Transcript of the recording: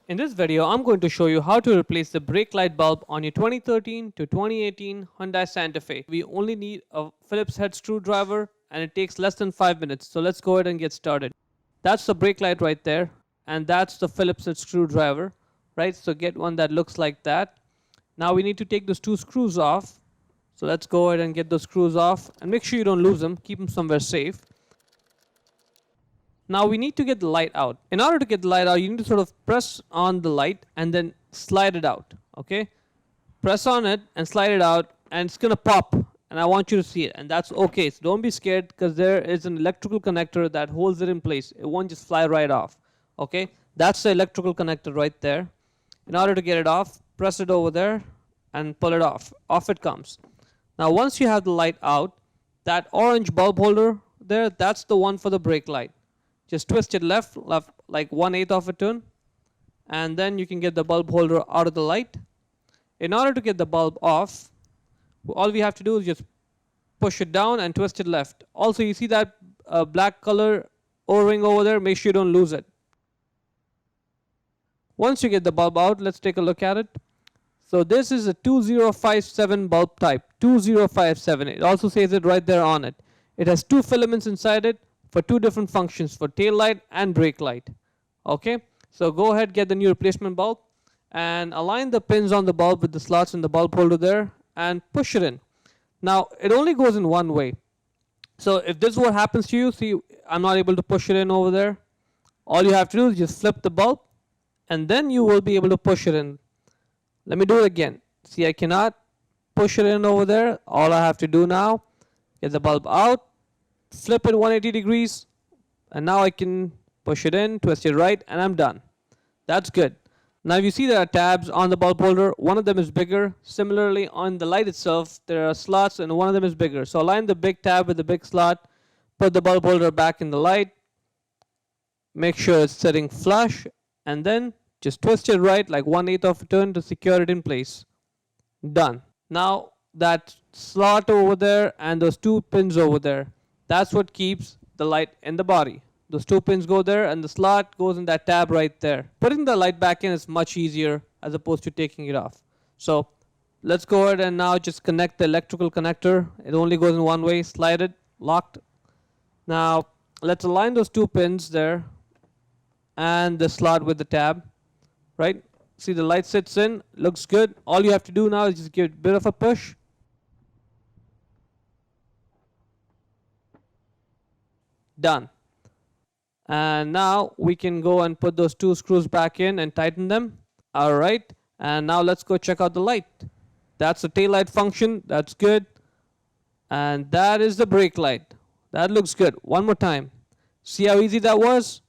In this video, I'm going to show you how to replace the brake light bulb on your 2013 to 2018 Hyundai Santa Fe. We only need a Phillips head screwdriver and it takes less than 5 minutes. So let's go ahead and get started. That's the brake light right there, and that's the Phillips head screwdriver, right? So get one that looks like that. Now we need to take those two screws off. So let's go ahead and get those screws off and make sure you don't lose them. Keep them somewhere safe. Now we need to get the light out. In order to get the light out, you need to sort of press on the light and then slide it out, okay? Press on it and slide it out and it's gonna pop, and I want you to see it, and that's okay. So don't be scared because there is an electrical connector that holds it in place. It won't just fly right off, okay? That's the electrical connector right there. In order to get it off, press it over there and pull it off. Off it comes. Now once you have the light out, that orange bulb holder there, that's the one for the brake light. Just twist it left like 1/8 of a turn, and then you can get the bulb holder out of the light. In order to get the bulb off, all we have to do is just push it down and twist it left. Also, you see that black color O-ring over there? Make sure you don't lose it. Once you get the bulb out, let's take a look at it. So this is a 2057 bulb type, 2057. It also says it right there on it. It has two filaments inside it for two different functions, for tail light and brake light. Okay, so go ahead, get the new replacement bulb and align the pins on the bulb with the slots in the bulb holder there and push it in. Now it only goes in one way. So if this is what happens to you, see, I'm not able to push it in over there. All you have to do is just flip the bulb and then you will be able to push it in. Let me do it again. See, I cannot push it in over there. All I have to do now, get the bulb out, flip it 180 degrees, and now I can push it in, twist it right, and I'm done. That's good. Now you see there are tabs on the bulb holder. One of them is bigger. Similarly, on the light itself, there are slots and one of them is bigger. So align the big tab with the big slot, put the bulb holder back in the light, make sure it's sitting flush, and then just twist it right like 1/8 of a turn to secure it in place. Done. Now that slot over there and those two pins over there, that's what keeps the light in the body. Those two pins go there and the slot goes in that tab right there. Putting the light back in is much easier as opposed to taking it off. So let's go ahead and now just connect the electrical connector. It only goes in one way. Slide it, locked. Now let's align those two pins there and the slot with the tab, right? See, the light sits in, looks good. All you have to do now is just give it a bit of a push. Done. And now we can go and put those two screws back in and tighten them. All right, and now let's go check out the light. That's the tail light function. That's good. And that is the brake light. That looks good. One more time. See how easy that was?